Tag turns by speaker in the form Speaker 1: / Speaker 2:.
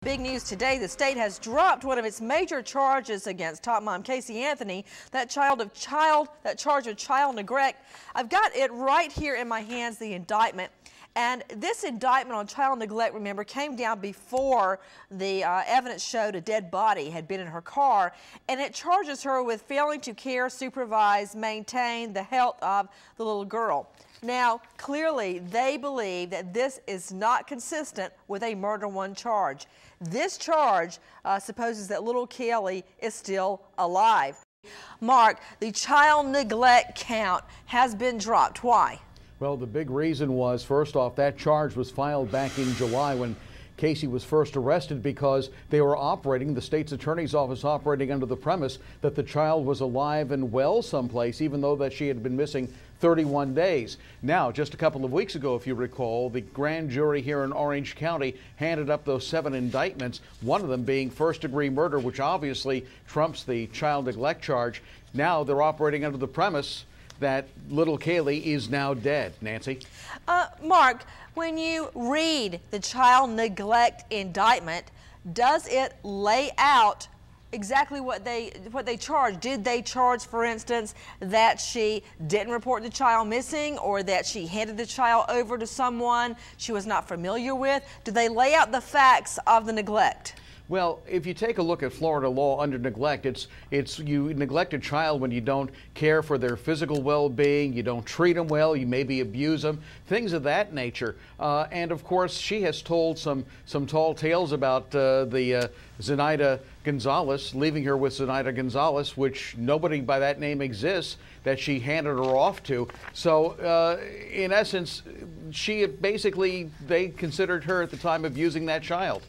Speaker 1: big news today. The state has dropped one of its major charges against top mom Casey Anthony, that charge of child neglect. I've got it right here in my hands, the indictment. And this indictment on child neglect, remember, came down before the evidence showed a dead body had been in her car, and it charges her with failing to care, supervise, maintain the health of the little girl. Now, clearly, they believe that this is not consistent with a murder one charge. This charge supposes that little Caylee is still alive. Mark, the child neglect count has been dropped. Why?
Speaker 2: Well, the big reason was, first off, that charge was filed back in July when Casey was first arrested because they were operating, the state's attorney's office operating under the premise that the child was alive and well someplace, even though that she had been missing 31 days. Now, just a couple of weeks ago, if you recall, the grand jury here in Orange County handed up those 7 indictments, one of them being first-degree murder, which obviously trumps the child neglect charge. Now they're operating under the premise that little Caylee is now dead. Nancy?
Speaker 1: Mark, when you read the child neglect indictment, does it lay out exactly what they charge? Did they charge, for instance, that she didn't report the child missing, or that she handed the child over to someone she was not familiar with? Do they lay out the facts of the neglect?
Speaker 2: Well, if you take a look at Florida law under neglect, it's you neglect a child when you don't care for their physical well-being, you don't treat them well, you maybe abuse them, things of that nature. And of course, she has told some tall tales about Zenaida Gonzalez, leaving her with Zenaida Gonzalez, which nobody by that name exists, that she handed her off to. So in essence, they considered her at the time abusing that child.